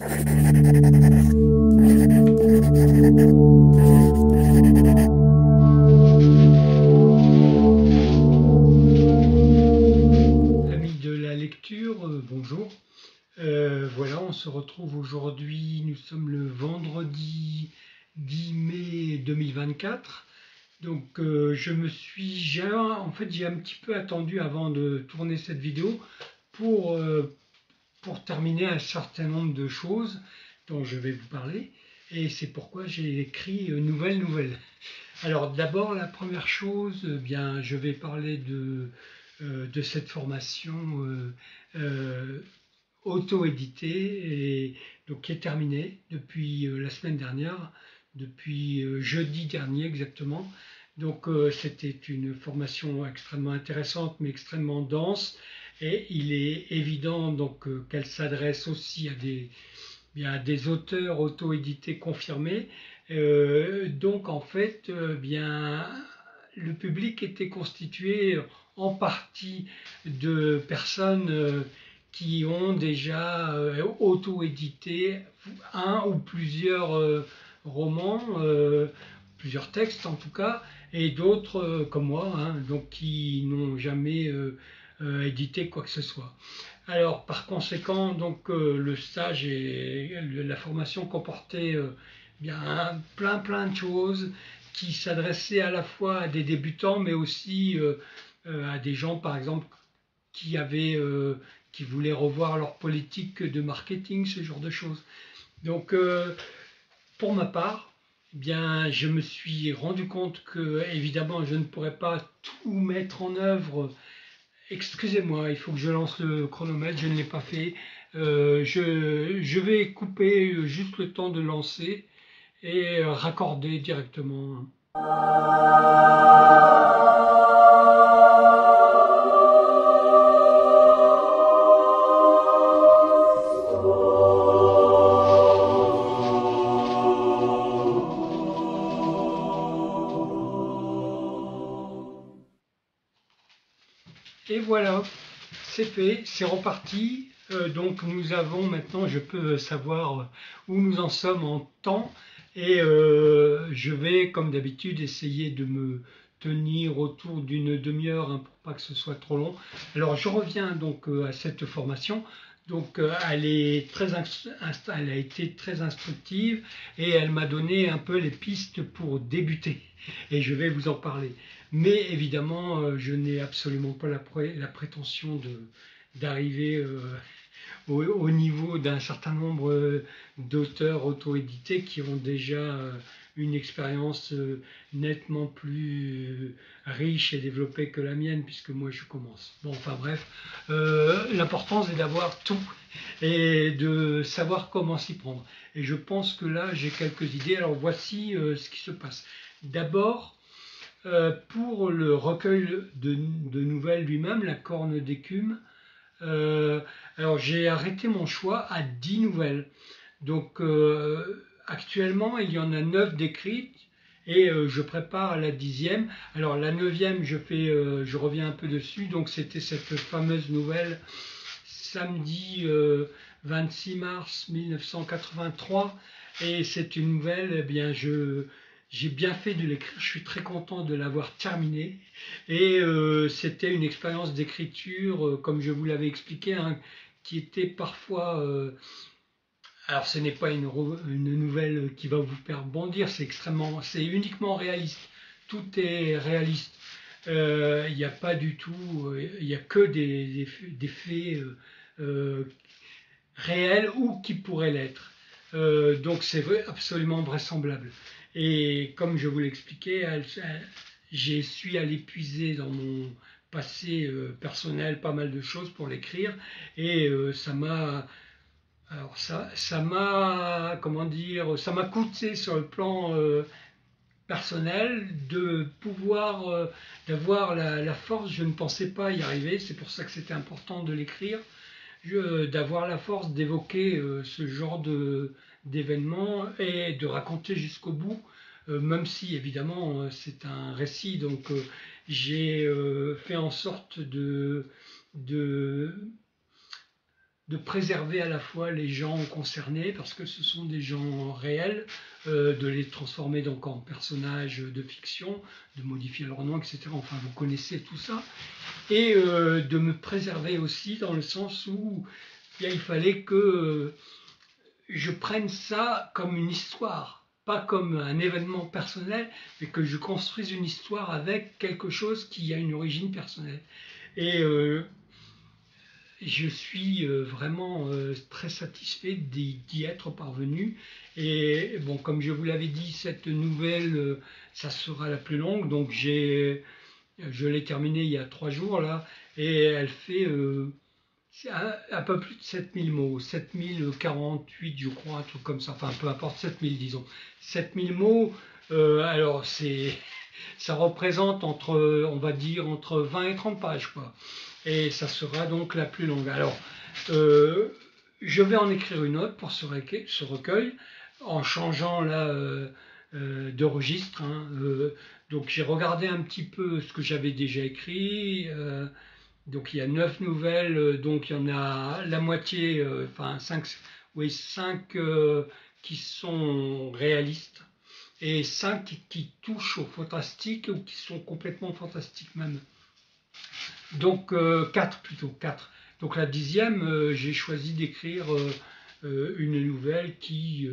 Amis de la lecture, bonjour. Voilà, on se retrouve aujourd'hui, nous sommes le vendredi 10 mai 2024. Donc j'ai un petit peu attendu avant de tourner cette vidéo pour, pour terminer un certain nombre de choses dont je vais vous parler. Et c'est pourquoi j'ai écrit Nouvelle. Alors d'abord, la première chose, bien, je vais parler de cette formation auto-éditée et donc qui est terminée depuis la semaine dernière, depuis jeudi dernier exactement. Donc c'était une formation extrêmement intéressante mais extrêmement dense et il est évident donc qu'elle s'adresse aussi à des auteurs auto-édités confirmés. Donc en fait, bien le public était constitué en partie de personnes qui ont déjà auto-édité un ou plusieurs romans, plusieurs textes en tout cas, et d'autres comme moi, hein, donc qui n'ont jamais édité quoi que ce soit. Alors par conséquent, donc le stage et la formation comportaient bien plein de choses qui s'adressaient à la fois à des débutants, mais aussi à des gens, par exemple, qui avaient, qui voulaient revoir leur politique de marketing, ce genre de choses. Donc, pour ma part, bien, je me suis rendu compte que, évidemment, je ne pourrais pas tout mettre en œuvre. Excusez-moi, il faut que je lance le chronomètre, je ne l'ai pas fait. Je vais couper juste le temps de lancer et raccorder directement. Et voilà, c'est fait, c'est reparti. Donc nous avons maintenant, je peux savoir où nous en sommes en temps et je vais, comme d'habitude, essayer de me tenir autour d'une demi-heure hein, pour pas que ce soit trop long. Alors je reviens donc à cette formation. Donc elle a été très instructive et elle m'a donné un peu les pistes pour débuter. Et je vais vous en parler. Mais évidemment, je n'ai absolument pas la prétention d'arriver au niveau d'un certain nombre d'auteurs auto-édités qui ont déjà une expérience nettement plus riche et développée que la mienne, puisque moi je commence. Bon, enfin bref, l'important c'est d'avoir tout et de savoir comment s'y prendre. Et je pense que là j'ai quelques idées. Alors voici ce qui se passe. D'abord, pour le recueil de nouvelles lui-même, La Corne d'écume, alors j'ai arrêté mon choix à 10 nouvelles. Donc actuellement, il y en a 9 décrites et je prépare la 10e. Alors la 9e, je reviens un peu dessus. Donc c'était cette fameuse nouvelle samedi 26 mars 1983. Et c'est une nouvelle, eh bien j'ai bien fait de l'écrire, je suis très content de l'avoir terminé. Et c'était une expérience d'écriture, comme je vous l'avais expliqué, hein, qui était parfois... alors ce n'est pas une nouvelle qui va vous faire bondir, c'est uniquement réaliste. Tout est réaliste. Il n'y a pas du tout, il n'y a que des faits réels ou qui pourraient l'être. Donc c'est absolument vraisemblable. Et comme je vous l'expliquais, j'ai su à l'épuiser dans mon passé personnel pas mal de choses pour l'écrire et ça m'a comment dire, ça m'a coûté sur le plan personnel de pouvoir d'avoir la force. Je ne pensais pas y arriver, c'est pour ça que c'était important de l'écrire, d'avoir la force d'évoquer ce genre d'événements et de raconter jusqu'au bout, même si évidemment c'est un récit, donc j'ai fait en sorte de de préserver à la fois les gens concernés, parce que ce sont des gens réels, de les transformer donc en personnages de fiction, de modifier leur nom, etc. Enfin, vous connaissez tout ça. Et de me préserver aussi dans le sens où bien, il fallait que je prenne ça comme une histoire, pas comme un événement personnel, mais que je construise une histoire avec quelque chose qui a une origine personnelle. Et je suis vraiment très satisfait d'y être parvenu. Et bon, comme je vous l'avais dit, cette nouvelle, ça sera la plus longue. Donc je l'ai terminée il y a 3 jours là, et elle fait un peu plus de 7000 mots, 7048 je crois, un truc comme ça, enfin peu importe, 7000 disons. 7000 mots, alors ça représente entre, on va dire, entre 20 et 30 pages, quoi. Et ça sera donc la plus longue. Alors, je vais en écrire une autre pour ce recueil en changeant là de registre. Hein. Donc j'ai regardé un petit peu ce que j'avais déjà écrit. Donc il y a 9 nouvelles, donc il y en a la moitié, enfin 5, oui, 5 qui sont réalistes et 5 qui touchent au fantastique ou qui sont complètement fantastiques même. Donc 4 plutôt, 4. Donc la 10e, j'ai choisi d'écrire une nouvelle qui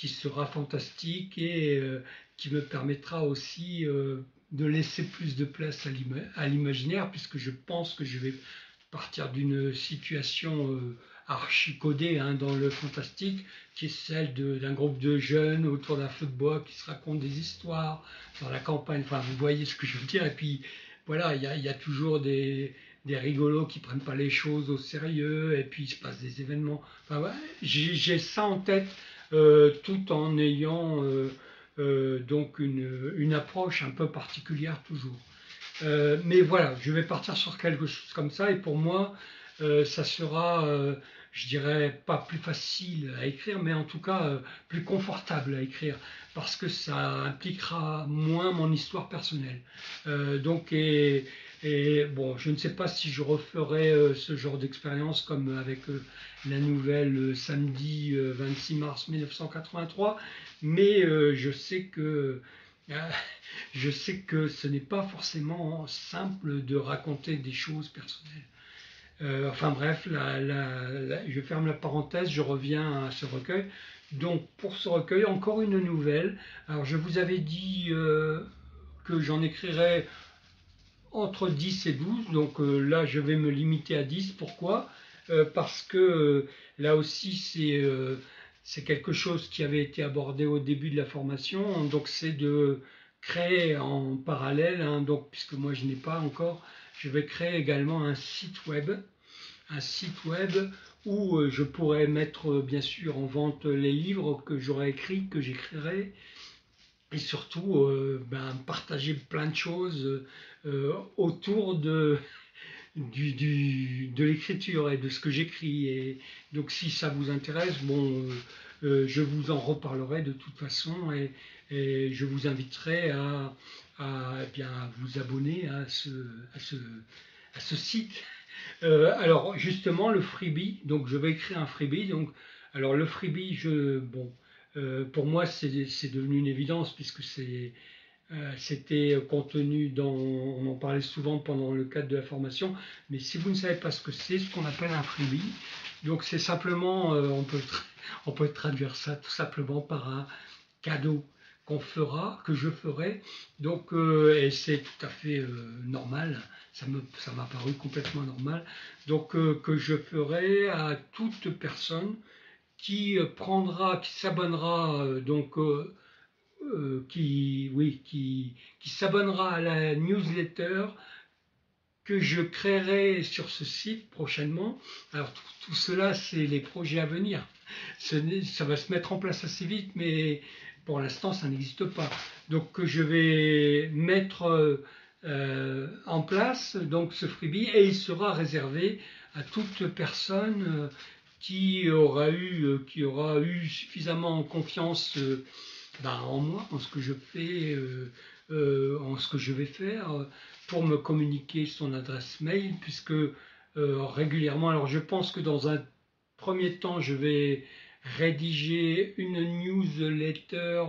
sera fantastique et qui me permettra aussi de laisser plus de place à l'imaginaire, puisque je pense que je vais partir d'une situation archi-codée hein, dans le fantastique, qui est celle d'un groupe de jeunes autour d'un feu de bois qui se racontent des histoires dans la campagne. Enfin, vous voyez ce que je veux dire. Et puis, voilà, il y a toujours des rigolos qui prennent pas les choses au sérieux, et puis il se passe des événements. Enfin, ouais, j'ai ça en tête, tout en ayant donc une approche un peu particulière toujours. Mais voilà, je vais partir sur quelque chose comme ça, et pour moi, ça sera, je dirais, pas plus facile à écrire, mais en tout cas plus confortable à écrire, parce que ça impliquera moins mon histoire personnelle. Donc, et bon, je ne sais pas si je referai ce genre d'expérience comme avec la nouvelle samedi 26 mars 1983, mais je sais que ce n'est pas forcément simple de raconter des choses personnelles. Enfin bref, je ferme la parenthèse, je reviens à ce recueil. Donc pour ce recueil, encore une nouvelle. Alors je vous avais dit que j'en écrirais entre 10 et 12, donc là je vais me limiter à 10. Pourquoi? Parce que là aussi c'est quelque chose qui avait été abordé au début de la formation, donc c'est de créer en parallèle, hein, donc, puisque moi je n'ai pas encore, je vais créer également un site web où je pourrais mettre bien sûr en vente les livres que j'aurais écrits, que j'écrirai, et surtout partager plein de choses autour de l'écriture et de ce que j'écris. Et donc si ça vous intéresse, bon, je vous en reparlerai de toute façon, et je vous inviterai à vous abonner à ce site. Alors justement le freebie, donc je vais écrire un freebie. Donc, alors le freebie, pour moi c'est devenu une évidence, puisque c'était contenu on en parlait souvent pendant le cadre de la formation. Mais si vous ne savez pas ce qu'on appelle un freebie, donc c'est simplement, on peut traduire ça tout simplement par un cadeau que je ferai. Donc, et c'est tout à fait normal, ça m'a paru complètement normal. Donc, que je ferai à toute personne qui s'abonnera, qui s'abonnera à la newsletter que je créerai sur ce site prochainement. Alors tout cela, c'est les projets à venir. Ça va se mettre en place assez vite, mais pour l'instant, ça n'existe pas. Donc je vais mettre en place donc ce freebie, et il sera réservé à toute personne qui aura eu suffisamment confiance en moi, en ce que je fais, en ce que je vais faire, pour me communiquer son adresse mail, puisque régulièrement. Alors je pense que dans un premier temps, je vais rédiger une newsletter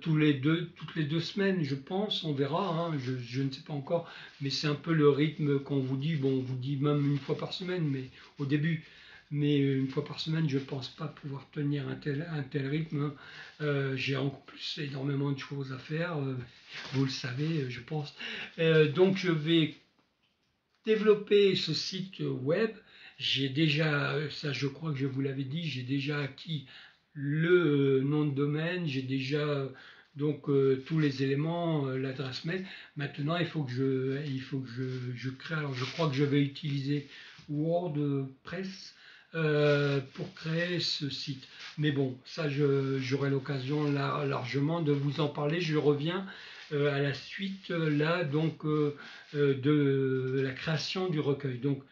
toutes les deux semaines, je pense, on verra, hein, je ne sais pas encore, mais c'est un peu le rythme qu'on vous dit. Bon, on vous dit même une fois par semaine, mais au début, mais une fois par semaine, je ne pense pas pouvoir tenir un tel rythme, hein. J'ai en plus énormément de choses à faire, vous le savez, je pense. Donc je vais développer ce site web. J'ai déjà, ça je crois que je vous l'avais dit, j'ai déjà acquis le nom de domaine, j'ai déjà donc tous les éléments, l'adresse mail. Maintenant, il faut que je crée. Alors, je crois que je vais utiliser WordPress pour créer ce site. Mais bon, ça, j'aurai l'occasion largement de vous en parler. Je reviens à la suite là, donc de la création du recueil. Donc,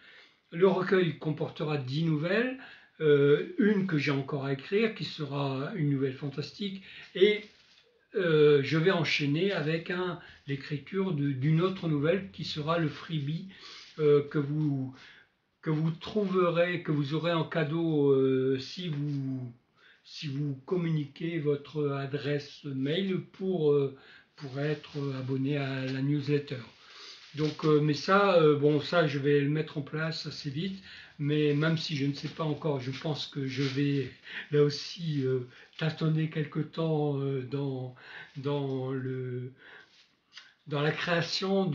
le recueil comportera 10 nouvelles. Une que j'ai encore à écrire, qui sera une nouvelle fantastique, et je vais enchaîner avec l'écriture d'une autre nouvelle qui sera le freebie que vous trouverez, que vous aurez en cadeau si vous communiquez votre adresse mail pour être abonné à la newsletter. Donc, mais ça, bon, ça, je vais le mettre en place assez vite. Mais même si je ne sais pas encore, je pense que je vais là aussi tâtonner quelque temps dans la création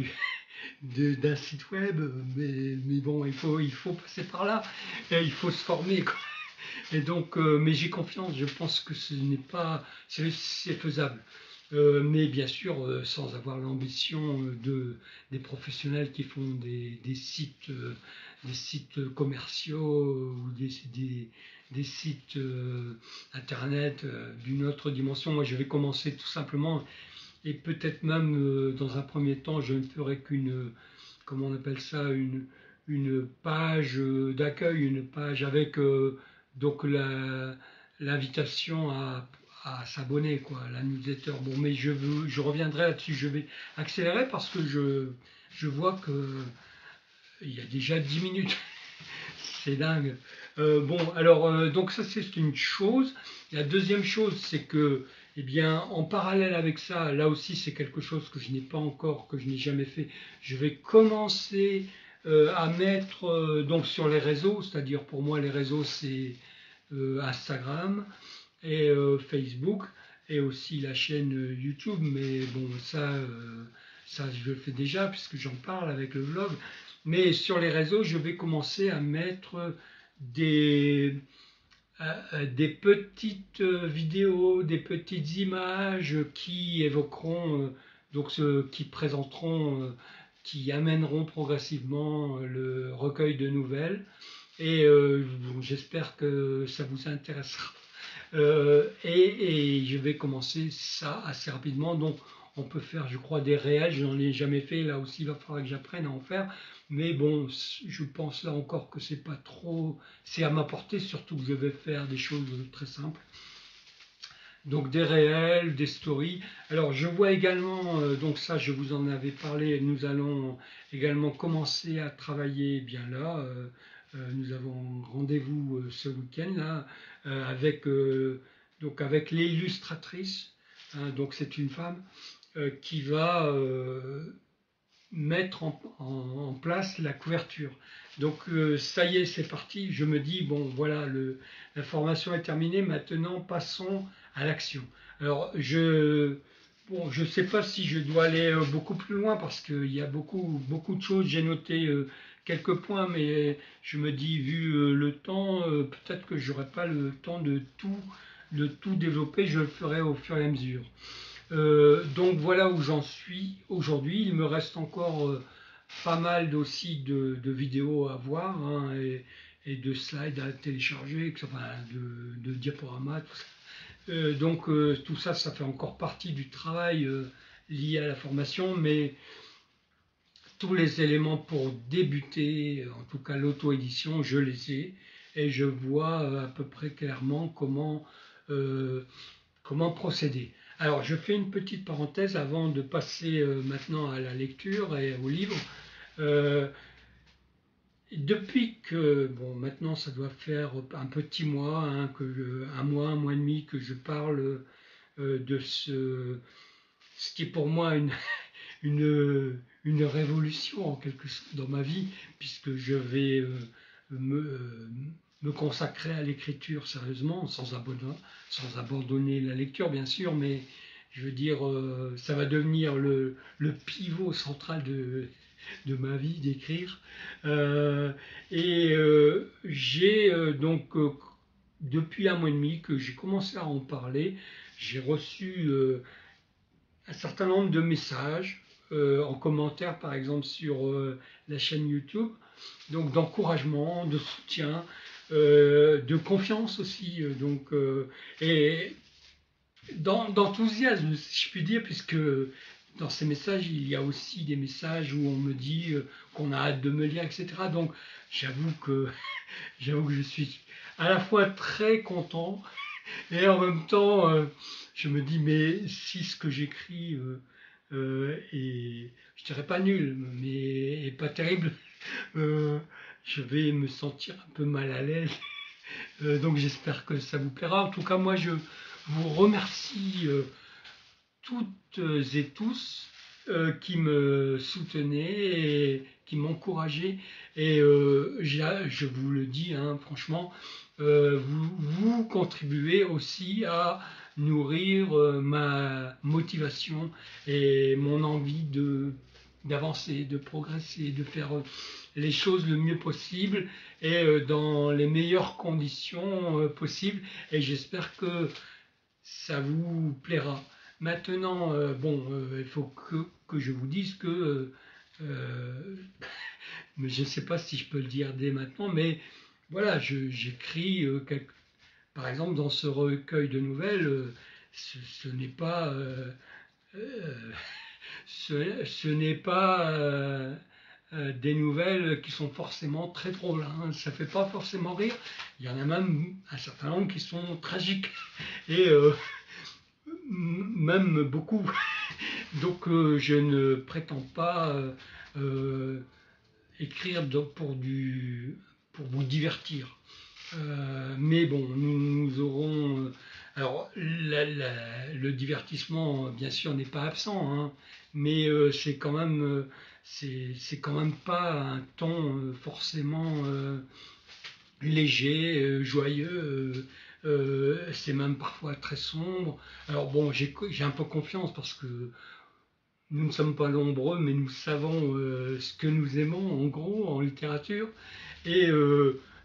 d'un site web. Mais bon, il faut passer par là. Et il faut se former, quoi. Et donc, mais j'ai confiance. Je pense que c'est faisable. Mais bien sûr, sans avoir l'ambition des professionnels qui font des sites commerciaux ou des sites internet d'une autre dimension. Moi, je vais commencer tout simplement, et peut-être même dans un premier temps, je ne ferai comment on appelle ça, une page d'accueil, une page avec donc l'invitation à s'abonner, quoi, à la newsletter. Bon, mais je reviendrai là-dessus. Je vais accélérer parce que je vois que il y a déjà 10 minutes. C'est dingue. Bon, alors, donc ça, c'est une chose. La deuxième chose, c'est que, eh bien, en parallèle avec ça, là aussi, c'est quelque chose que je n'ai pas encore, que je n'ai jamais fait. Je vais commencer à mettre donc sur les réseaux, c'est-à-dire pour moi, les réseaux, c'est Instagram et Facebook, et aussi la chaîne YouTube. Mais bon, ça je le fais déjà puisque j'en parle avec le vlog. Mais sur les réseaux, je vais commencer à mettre des petites vidéos, des petites images qui évoqueront, qui présenteront, qui amèneront progressivement le recueil de nouvelles. Et bon, j'espère que ça vous intéressera. Et je vais commencer ça assez rapidement. Donc, on peut faire, je crois, des réels. Je n'en ai jamais fait. Là aussi, il va falloir que j'apprenne à en faire. Mais bon, je pense là encore que c'est pas trop. C'est à ma portée, surtout que je vais faire des choses très simples. Donc des réels, des stories. Alors je vois également, donc ça je vous en avais parlé, nous allons également commencer à travailler bien là. Nous avons rendez-vous ce week-end là avec l'illustratrice, hein, donc c'est une femme qui va mettre en place la couverture. Donc ça y est, c'est parti. Je me dis, bon voilà, la formation est terminée, maintenant passons à l'action. Alors je ne sais pas si je dois aller beaucoup plus loin parce qu'il y a beaucoup de choses. J'ai noté quelques points, mais je me dis, vu le temps, peut-être que j'aurai pas le temps de tout développer. Je le ferai au fur et à mesure. Donc voilà où j'en suis aujourd'hui. Il me reste encore pas mal aussi de vidéos à voir, hein, et de slides à télécharger, enfin, de diaporamas, tout ça. Donc tout ça, ça fait encore partie du travail lié à la formation, mais tous les éléments pour débuter, en tout cas l'auto-édition, je les ai, et je vois à peu près clairement comment procéder. Alors, je fais une petite parenthèse avant de passer maintenant à la lecture et au livre. depuis que, bon, maintenant ça doit faire un petit mois, hein, un mois et demi que je parle de ce qui est pour moi une révolution en quelque sorte dans ma vie, puisque je vais me consacrer à l'écriture sérieusement, sans abandonner la lecture bien sûr, mais je veux dire, ça va devenir le pivot central de ma vie d'écrire. J'ai donc, depuis un mois et demi que j'ai commencé à en parler, j'ai reçu un certain nombre de messages en commentaire, par exemple sur la chaîne YouTube, donc d'encouragement, de soutien, de confiance aussi, et d'enthousiasme, si je puis dire, puisque dans ces messages, il y a aussi des messages où on me dit qu'on a hâte de me lire, etc. Donc j'avoue que, j'avoue que je suis à la fois très content et en même temps, je me dis, mais si ce que j'écris est, je dirais pas nul, mais est pas terrible, je vais me sentir un peu mal à l'aise. Donc j'espère que ça vous plaira. En tout cas, moi, je vous remercie toutes et tous qui me soutenaient et qui m'encourageaient. Et je vous le dis, hein, franchement, vous contribuez aussi à nourrir ma motivation et mon envie d'avancer, de progresser, de faire les choses le mieux possible et dans les meilleures conditions possibles. Et j'espère que ça vous plaira. Maintenant, il faut que je vous dise que, mais je ne sais pas si je peux le dire dès maintenant, mais voilà, j'écris, par exemple, dans ce recueil de nouvelles, ce n'est pas, ce n'est pas des nouvelles qui sont forcément très drôles, hein. Ça ne fait pas forcément rire. Il y en a même un certain nombre qui sont tragiques. Et même beaucoup. Donc je ne prétends pas écrire pour vous divertir. Mais bon, nous aurons... alors, le divertissement, bien sûr, n'est pas absent, hein, mais c'est quand même... c'est quand même pas un ton forcément léger, joyeux, c'est même parfois très sombre. Alors bon, j'ai un peu confiance parce que nous ne sommes pas nombreux, mais nous savons ce que nous aimons en gros en littérature. Et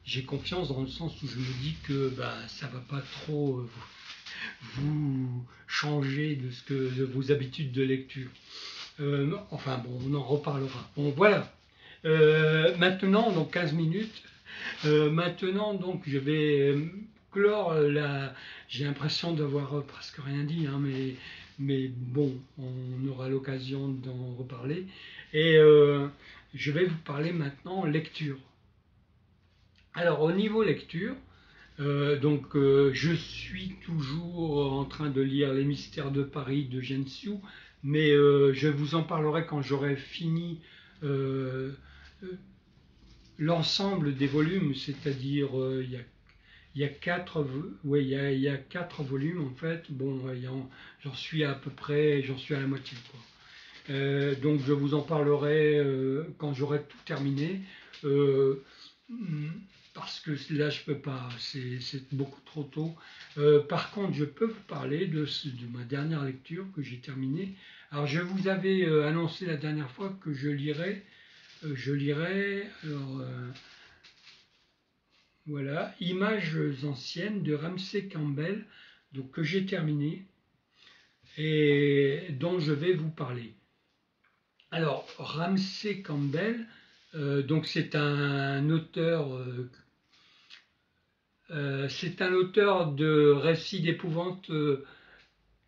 j'ai confiance dans le sens où je me dis que bah, ça ne va pas trop vous changer de vos habitudes de lecture. Enfin bon, on en reparlera. Bon voilà. Maintenant, donc 15 minutes. Maintenant, donc, je vais clore la. J'ai l'impression d'avoir presque rien dit, hein, mais bon, on aura l'occasion d'en reparler. Et je vais vous parler maintenant lecture. Alors, au niveau lecture, je suis toujours en train de lire Les Mystères de Paris de Zhen Xiu, mais je vous en parlerai quand j'aurai fini l'ensemble des volumes, c'est-à-dire il y a quatre, ouais, il y a quatre volumes en fait. Bon, j'en suis à peu près, j'en suis à la moitié, quoi. Donc je vous en parlerai quand j'aurai tout terminé. Parce que là je peux pas, c'est beaucoup trop tôt. Par contre, je peux vous parler de ma dernière lecture que j'ai terminée. Alors je vous avais annoncé la dernière fois que je lirais. Alors, voilà, Images anciennes de Ramsey Campbell, donc que j'ai terminé et dont je vais vous parler. Alors, Ramsey Campbell, donc c'est un auteur de récits d'épouvante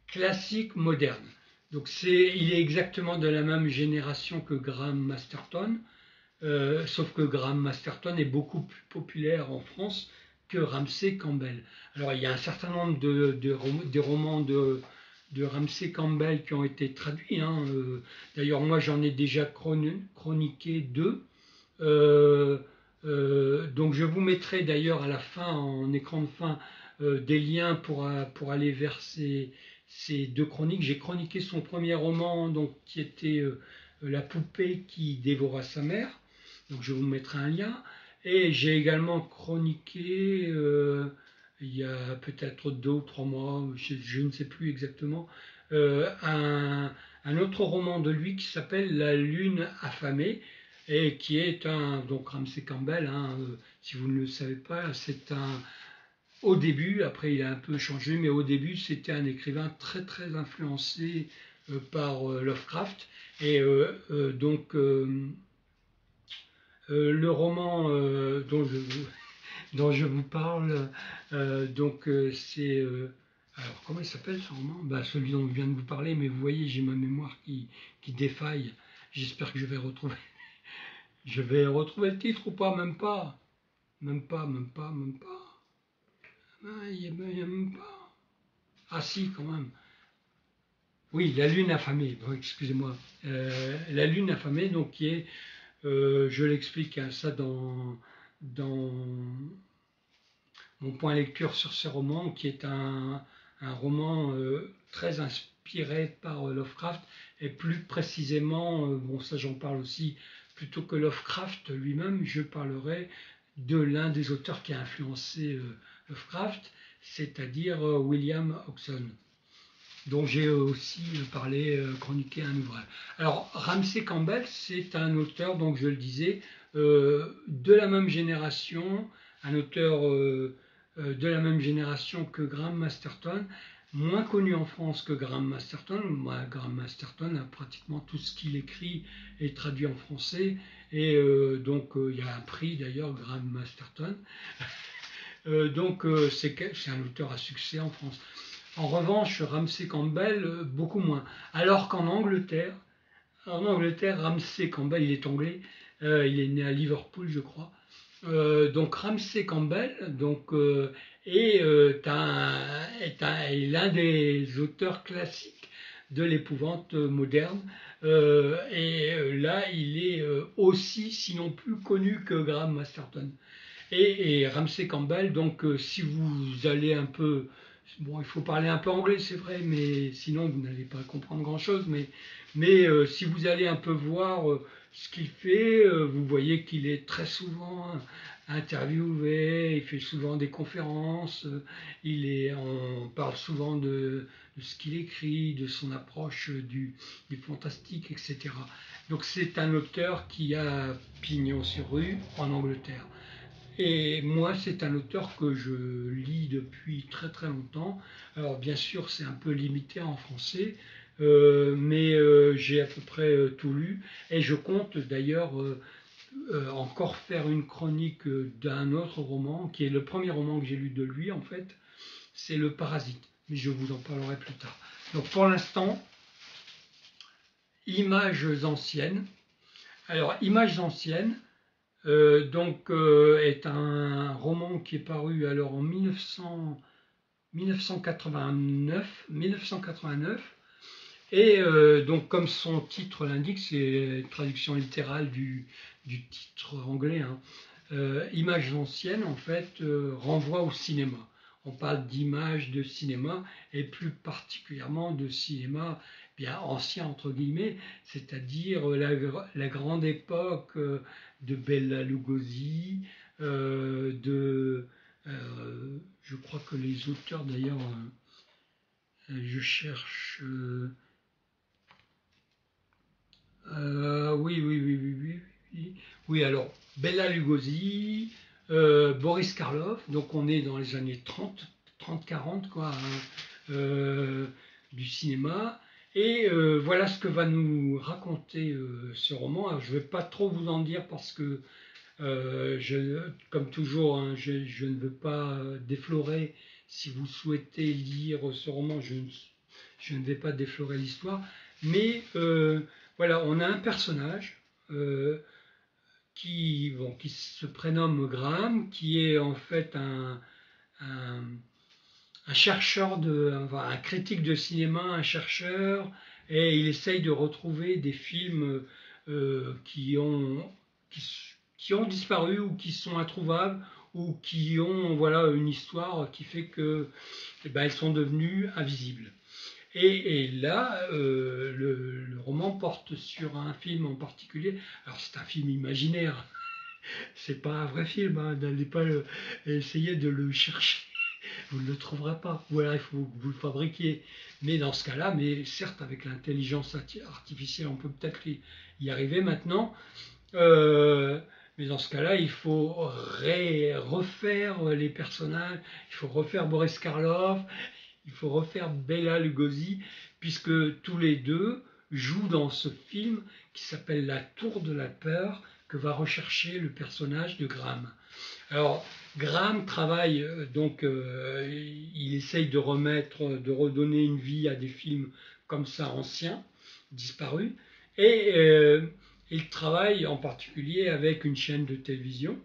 classique moderne. Donc il est exactement de la même génération que Graham Masterton, sauf que Graham Masterton est beaucoup plus populaire en France que Ramsey Campbell. Alors il y a un certain nombre des romans de Ramsey Campbell qui ont été traduits, hein. D'ailleurs moi j'en ai déjà chroniqué deux. Donc je vous mettrai d'ailleurs à la fin, en écran de fin, des liens pour aller vers ces deux chroniques. J'ai chroniqué son premier roman, donc, qui était La poupée qui dévora sa mère. Donc je vous mettrai un lien. Et j'ai également chroniqué, il y a peut-être 2 ou 3 mois, je ne sais plus exactement, un autre roman de lui qui s'appelle La Lune affamée, et qui est donc Ramsey Campbell, hein, si vous ne le savez pas, au début, après il a un peu changé, mais au début c'était un écrivain très très influencé par Lovecraft, et donc le roman dont je vous parle, c'est... alors, comment il s'appelle ce roman? Celui dont je viens de vous parler, mais vous voyez, j'ai ma mémoire qui défaille. J'espère que je vais retrouver. Je vais retrouver le titre ou pas? Même pas. Même pas. Ah, il y a même pas. Ah si, quand même. Oui, La Lune affamée. Bon, excusez-moi. La Lune affamée, donc, qui est... je l'explique, hein, ça dans mon point lecture sur ce roman, qui est un roman très inspiré par Lovecraft, et plus précisément, bon ça j'en parle aussi, plutôt que Lovecraft lui-même, je parlerai de l'un des auteurs qui a influencé Lovecraft, c'est-à-dire William Hodgson, dont j'ai aussi chroniqué un ouvrage. Alors, Ramsey Campbell, c'est un auteur, donc je le disais, de la même génération, un auteur de la même génération que Graham Masterton, moins connu en France que Graham Masterton. Graham Masterton a pratiquement tout ce qu'il écrit est traduit en français, et donc il y a un prix d'ailleurs, Graham Masterton. C'est un auteur à succès en France. En revanche, Ramsey Campbell, beaucoup moins. Alors qu'en Angleterre, Ramsey Campbell, il est anglais, il est né à Liverpool, je crois. Donc Ramsey Campbell est l'un des auteurs classiques de l'épouvante moderne. Là, il est aussi, sinon plus connu que Graham Masterton. Et Ramsey Campbell, donc si vous allez un peu... Bon, il faut parler un peu anglais, c'est vrai, mais sinon vous n'allez pas comprendre grand-chose. Mais si vous allez un peu voir ce qu'il fait, vous voyez qu'il est très souvent interviewé, il fait souvent des conférences, on parle souvent de ce qu'il écrit, de son approche du fantastique, etc. Donc c'est un auteur qui a pignon sur rue en Angleterre. Et moi, c'est un auteur que je lis depuis très très longtemps. Alors bien sûr, c'est un peu limité en français, mais j'ai à peu près tout lu. Et je compte d'ailleurs encore faire une chronique d'un autre roman, qui est le premier roman que j'ai lu de lui en fait, c'est Le Parasite. Mais je vous en parlerai plus tard. Donc pour l'instant, Images anciennes. Alors, Images anciennes, est un roman qui est paru alors en 1989, et donc comme son titre l'indique, c'est une traduction littérale du titre anglais, hein. Images anciennes, en fait, renvoie au cinéma. On parle d'images de cinéma, et plus particulièrement de cinéma bien ancien entre guillemets, c'est-à-dire la grande époque de Bela Lugosi, je crois que les auteurs d'ailleurs, je cherche, oui, alors Bela Lugosi, Boris Karloff, donc on est dans les années 30-40 quoi, hein, du cinéma. Et voilà ce que va nous raconter ce roman. Alors, je ne vais pas trop vous en dire parce que, comme toujours, hein, je ne veux pas déflorer. Si vous souhaitez lire ce roman, je ne vais pas déflorer l'histoire. Mais voilà, on a un personnage qui se prénomme Graham, qui est en fait un chercheur, un critique de cinéma, un chercheur, et il essaye de retrouver des films qui qui ont disparu ou qui sont introuvables ou qui ont voilà, une histoire qui fait que eh ben, elles sont devenues invisibles. Et là, le roman porte sur un film en particulier. Alors c'est un film imaginaire, c'est pas un vrai film, hein, n'allez pas essayer de le chercher, vous ne le trouverez pas. Ou alors il faut que vous le fabriquiez. Mais dans ce cas-là, mais certes avec l'intelligence artificielle, on peut peut-être y arriver maintenant. Mais dans ce cas-là, il faut refaire les personnages, il faut refaire Boris Karloff, il faut refaire Bela Lugosi, puisque tous les deux jouent dans ce film qui s'appelle La Tour de la Peur, que va rechercher le personnage de Graham. Alors, Graham travaille, il essaye de redonner une vie à des films comme ça anciens, disparus, et il travaille en particulier avec une chaîne de télévision.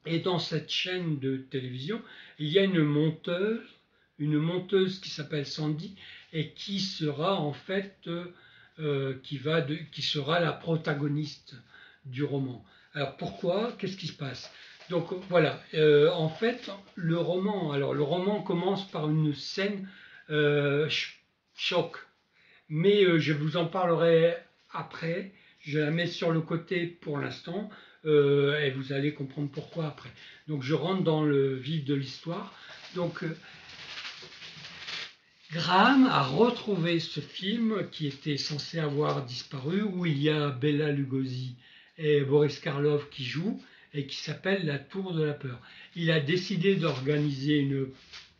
Et dans cette chaîne de télévision, il y a une monteuse qui s'appelle Sandy et qui sera en fait qui sera la protagoniste du roman. Alors pourquoi? Qu'est-ce qui se passe? Donc voilà, en fait le roman commence par une scène choc, mais je vous en parlerai après. Je la mets sur le côté pour l'instant et vous allez comprendre pourquoi après. Donc je rentre dans le vif de l'histoire. Donc Graham a retrouvé ce film qui était censé avoir disparu, où il y a Bela Lugosi et Boris Karloff qui jouent et qui s'appelle La Tour de la Peur. Il a décidé d'organiser une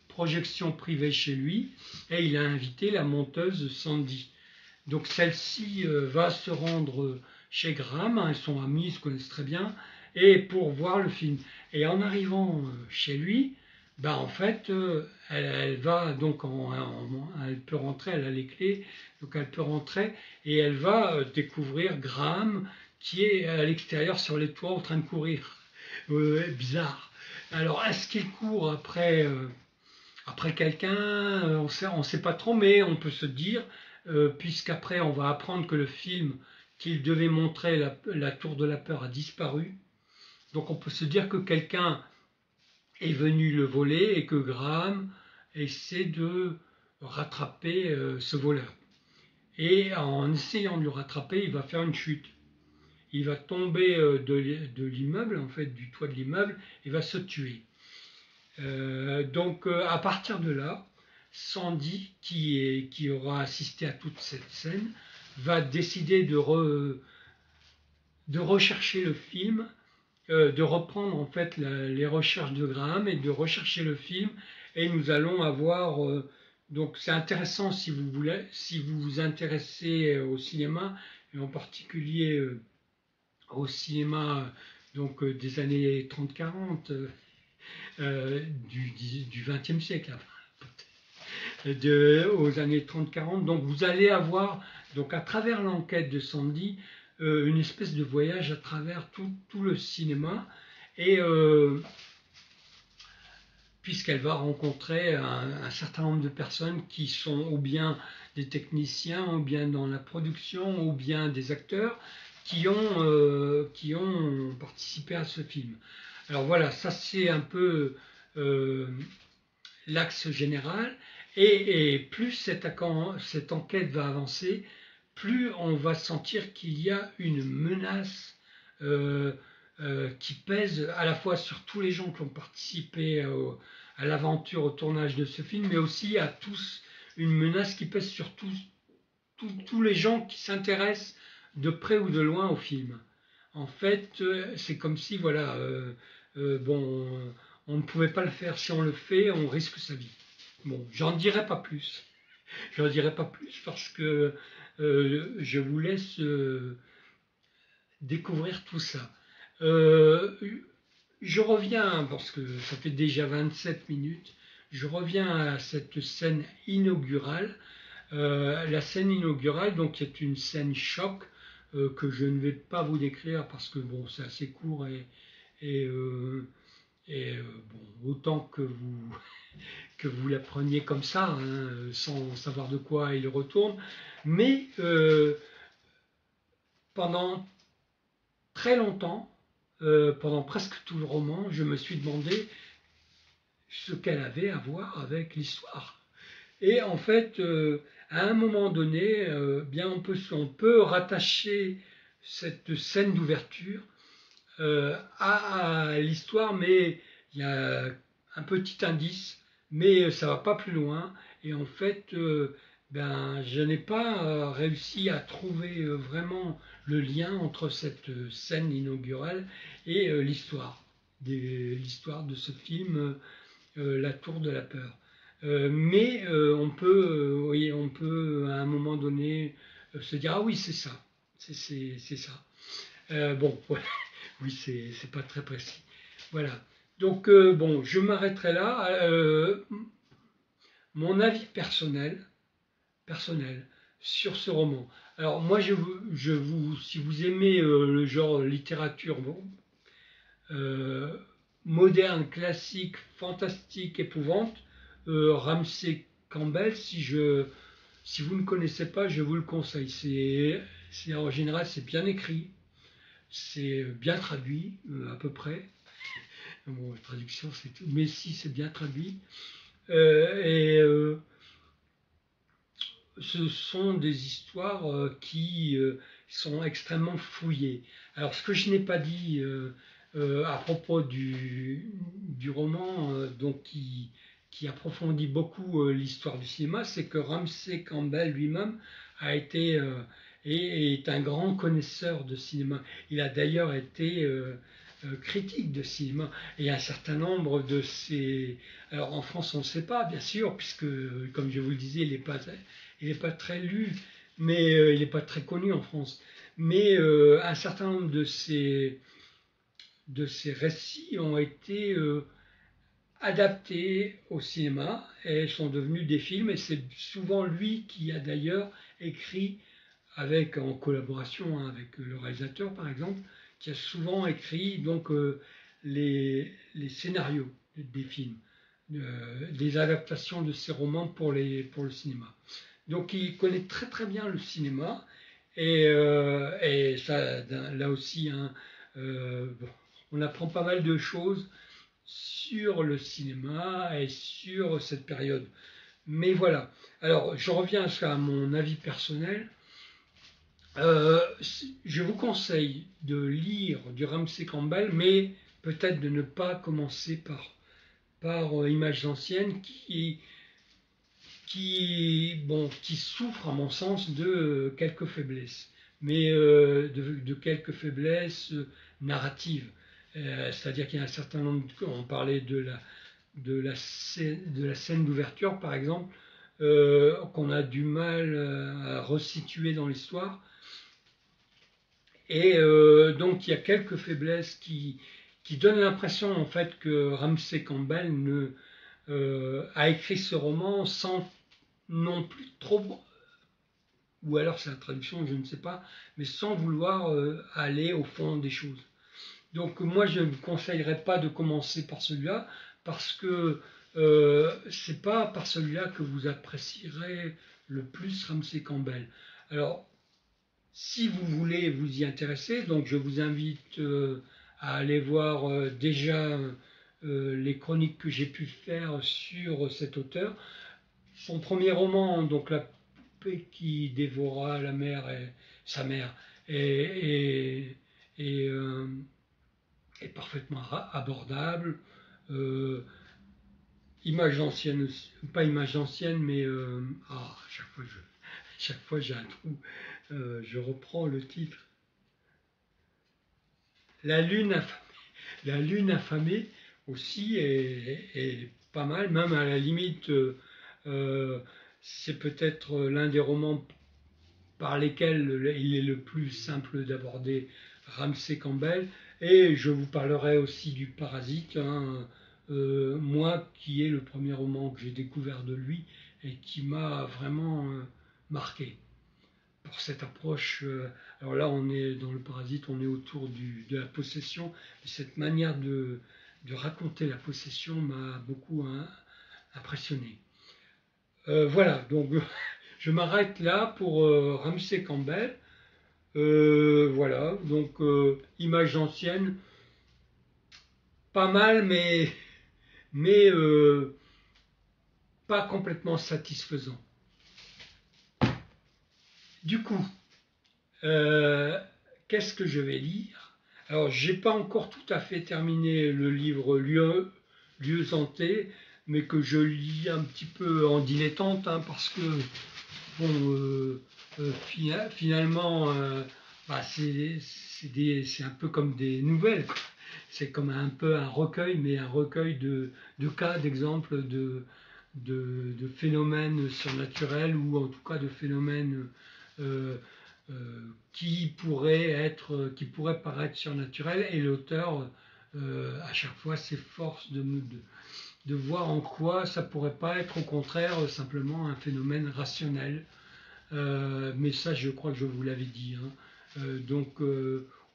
projection privée chez lui et il a invité la monteuse Sandy. Donc celle-ci va se rendre chez Graham, hein, ils sont amis, ils se connaissent très bien, et pour voir le film. Et en arrivant chez lui, bah en fait, elle va donc, elle peut rentrer, elle a les clés, donc elle peut rentrer et elle va découvrir Graham qui est à l'extérieur sur les toits en train de courir. Bizarre. Alors, est-ce qu'il court après quelqu'un? On ne sait pas trop, mais on peut se dire, puisqu'après on va apprendre que le film qu'il devait montrer, la Tour de la Peur, a disparu. Donc on peut se dire que quelqu'un est venu le voler et que Graham essaie de rattraper ce voleur. Et en essayant de le rattraper, il va faire une chute. Il va tomber de l'immeuble, en fait, du toit de l'immeuble, et va se tuer. Donc à partir de là, Sandy, qui aura assisté à toute cette scène, va décider de rechercher le film, de reprendre en fait les recherches de Graham et de rechercher le film. Et nous allons avoir donc c'est intéressant si vous vous intéressez au cinéma, et en particulier au cinéma des années 30-40 du XXe siècle, aux années 30-40. Donc vous allez avoir, donc à travers l'enquête de Sandy, une espèce de voyage à travers tout le cinéma, et puisqu'elle va rencontrer un certain nombre de personnes qui sont ou bien des techniciens, ou bien dans la production, ou bien des acteurs qui ont participé à ce film. Alors voilà, ça c'est un peu l'axe général, et plus cette enquête va avancer, plus on va sentir qu'il y a une menace qui pèse à la fois sur tous les gens qui ont participé à l'aventure, au tournage de ce film, mais aussi à tous, une menace qui pèse sur tous les gens qui s'intéressent de près ou de loin au film. En fait, c'est comme si, voilà, on ne pouvait pas le faire. Si on le fait, on risque sa vie. Bon, j'en dirai pas plus. J'en dirai pas plus parce que je vous laisse découvrir tout ça. Je reviens, parce que ça fait déjà 27 minutes, je reviens à cette scène inaugurale. La scène inaugurale, donc, est une scène choc que je ne vais pas vous décrire parce que bon, c'est assez court et bon, autant que vous la preniez comme ça, hein, sans savoir de quoi il retourne. Mais pendant très longtemps, pendant presque tout le roman, je me suis demandé ce qu'elle avait à voir avec l'histoire. Et en fait, à un moment donné, bien on peut rattacher cette scène d'ouverture à l'histoire, mais il y a un petit indice, mais ça va pas plus loin. Et en fait, ben, je n'ai pas réussi à trouver vraiment le lien entre cette scène inaugurale et l'histoire de ce film, La Tour de la Peur. Mais oui, on peut à un moment donné se dire ah oui c'est ça, c'est ça. Bon, ouais, oui c'est pas très précis. Voilà. Donc bon, je m'arrêterai là. Mon avis personnel sur ce roman. Alors moi si vous aimez le genre littérature bon, moderne, classique, fantastique, épouvante, Ramsey Campbell, si vous ne connaissez pas, je vous le conseille. En général, c'est bien écrit, c'est bien traduit, à peu près. Bon, la traduction, c'est tout, mais si, c'est bien traduit. Et ce sont des histoires qui sont extrêmement fouillées. Alors, ce que je n'ai pas dit à propos du roman, donc qui approfondit beaucoup l'histoire du cinéma, c'est que Ramsey Campbell lui-même a été est un grand connaisseur de cinéma. Il a d'ailleurs été critique de cinéma et un certain nombre de ses... Alors en France on ne sait pas bien sûr puisque comme je vous le disais il n'est pas très lu mais il n'est pas très connu en France mais un certain nombre de ses récits ont été adaptés au cinéma et sont devenus des films et c'est souvent lui qui a d'ailleurs écrit en collaboration hein, avec le réalisateur par exemple, qui a souvent écrit donc les scénarios des films, des adaptations de ses romans pour le cinéma. Donc il connaît très très bien le cinéma et ça, là aussi, hein, bon, on apprend pas mal de choses sur le cinéma et sur cette période. Mais voilà. Alors je reviens à mon avis personnel. Je vous conseille de lire du Ramsey Campbell, mais peut-être de ne pas commencer par Images anciennes qui souffre à mon sens de quelques faiblesses, mais de quelques faiblesses narratives. C'est-à-dire qu'il y a un certain nombre, on parlait de la scène d'ouverture par exemple, qu'on a du mal à resituer dans l'histoire. Et donc il y a quelques faiblesses qui donnent l'impression en fait que Ramsey Campbell a écrit ce roman sans non plus trop, ou alors c'est la traduction, je ne sais pas, mais sans vouloir aller au fond des choses. Donc moi je ne vous conseillerais pas de commencer par celui-là parce que c'est pas par celui-là que vous apprécierez le plus Ramsey Campbell. Alors si vous voulez vous y intéresser, donc je vous invite à aller voir déjà les chroniques que j'ai pu faire sur cet auteur. Son premier roman, donc La poupée qui dévora la mère et sa mère, est, est, est parfaitement abordable. Image ancienne, pas image ancienne, mais à chaque fois j'ai un trou. Je reprends le titre. La lune affamée. La lune affamée aussi est pas mal, même à la limite, c'est peut-être l'un des romans par lesquels il est le plus simple d'aborder Ramsey Campbell. Et je vous parlerai aussi du Parasite, hein, moi qui est le premier roman que j'ai découvert de lui et qui m'a vraiment marqué pour cette approche. Alors là, on est dans le Parasite, on est autour de la possession. Et cette manière de raconter la possession m'a beaucoup impressionné. Voilà, donc je m'arrête là pour Ramsey Campbell. Voilà, donc Images anciennes, pas mal, mais pas complètement satisfaisant. Du coup, qu'est-ce que je vais lire? Alors, j'ai pas encore tout à fait terminé le livre Lieux hantés, mais que je lis un petit peu en dilettante, hein, parce que bon, finalement, bah, c'est un peu comme des nouvelles, quoi. C'est comme un peu un recueil, mais un recueil de cas, d'exemples de phénomènes surnaturels, ou en tout cas de phénomènes euh, qui pourraient paraître surnaturels, et l'auteur à chaque fois s'efforce de voir en quoi ça pourrait pas être au contraire simplement un phénomène rationnel. Mais ça, je crois que je vous l'avais dit, hein.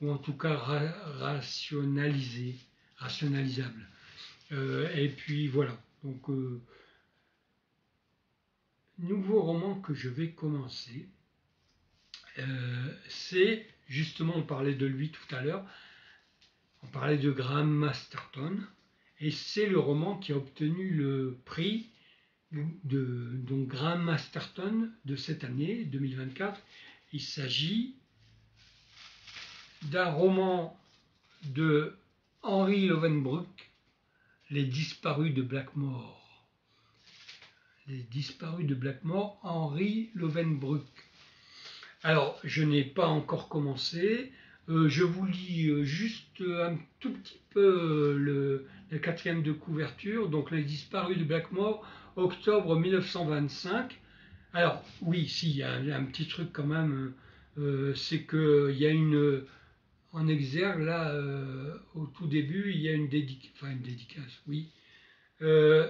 Ou en tout cas rationalisable. Et puis voilà. Donc, nouveau roman que je vais commencer, c'est justement, on parlait de lui tout à l'heure, on parlait de Graham Masterton, et c'est le roman qui a obtenu le prix donc Graham Masterton de cette année 2024. Il s'agit d'un roman de Henry Lovenbroek, Les disparus de Blackmore. Les disparus de Blackmore, Henry Lovenbroek. Alors, je n'ai pas encore commencé. Je vous lis juste un tout petit peu la quatrième de couverture. Donc, Les disparus de Blackmore, octobre 1925. Alors, oui, si, il y a un petit truc quand même. C'est qu'il y a en exergue, là, au tout début, il y a une dédicace, oui. Le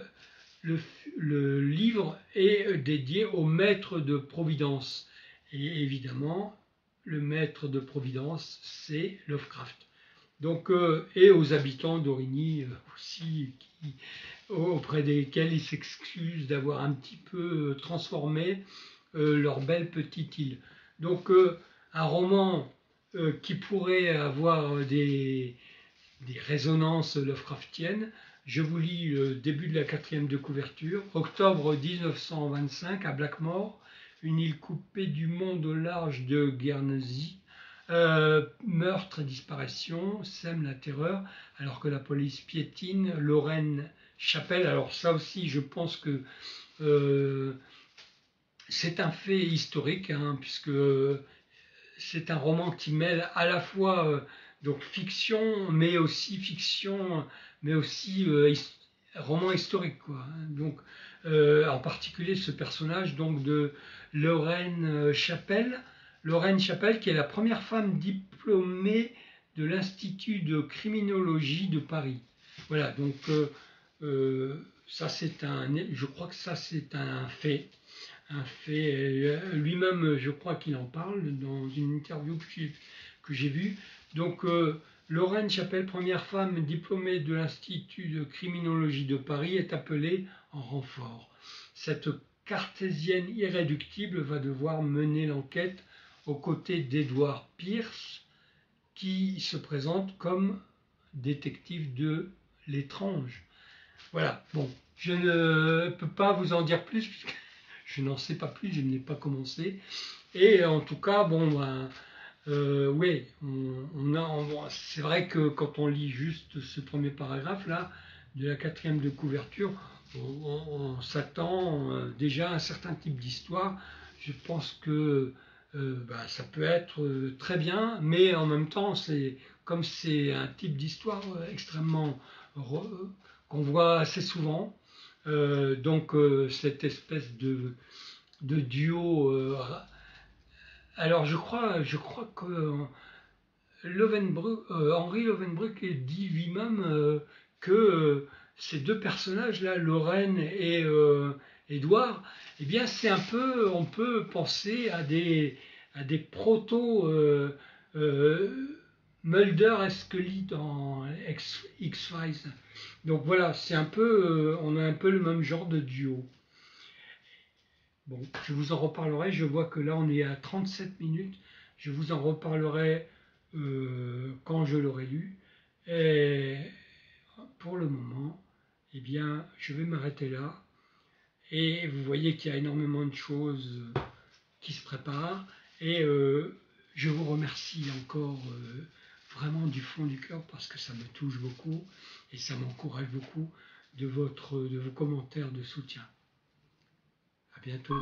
livre est dédié au maître de Providence. Et évidemment, le maître de Providence, c'est Lovecraft. Donc, et aux habitants d'Origny aussi, auprès desquels ils s'excusent d'avoir un petit peu transformé leur belle petite île. Donc, un roman qui pourrait avoir des résonances Lovecraftiennes. Je vous lis le début de la quatrième de couverture. Octobre 1925 à Blackmore, une île coupée du monde au large de Guernsey. Meurtre et disparition sèment la terreur alors que la police piétine Lorraine Chapelle. Alors ça aussi, je pense que c'est un fait historique, hein, puisque c'est un roman qui mêle à la fois donc fiction, mais aussi roman historique, quoi. Donc, en particulier ce personnage donc de Lorraine Chapelle. Lorraine Chapelle, qui est la première femme diplômée de l'Institut de criminologie de Paris. Voilà, donc ça c'est je crois que ça c'est un fait. Lui-même, je crois qu'il en parle dans une interview que j'ai vue. Donc, Lorraine Chapelle, première femme diplômée de l'Institut de criminologie de Paris, est appelée en renfort. Cette cartésienne irréductible va devoir mener l'enquête aux côtés d'Edward Pierce, qui se présente comme détective de l'étrange. Voilà, bon, je ne peux pas vous en dire plus, puisque je n'en sais pas plus, je n'ai pas commencé. Et en tout cas, bon, oui, c'est vrai que quand on lit juste ce premier paragraphe-là, de la quatrième de couverture, on s'attend déjà à un certain type d'histoire. Je pense que ça peut être très bien, mais en même temps, comme c'est un type d'histoire extrêmement qu'on voit assez souvent, donc cette espèce de duo. Alors je crois que Henry Lovenbroek dit lui-même que ces deux personnages-là, Lorraine et Edward, eh bien c'est un peu, on peut penser à des proto Mulder et Scully dans X-Files. Donc voilà, c'est un peu, on a un peu le même genre de duo. Bon, je vous en reparlerai. Je vois que là, on est à 37 minutes. Je vous en reparlerai quand je l'aurai lu. Et pour le moment, eh bien, je vais m'arrêter là. Et vous voyez qu'il y a énormément de choses qui se préparent. Et je vous remercie encore vraiment du fond du cœur parce que ça me touche beaucoup et ça m'encourage beaucoup de vos commentaires de soutien. À bientôt.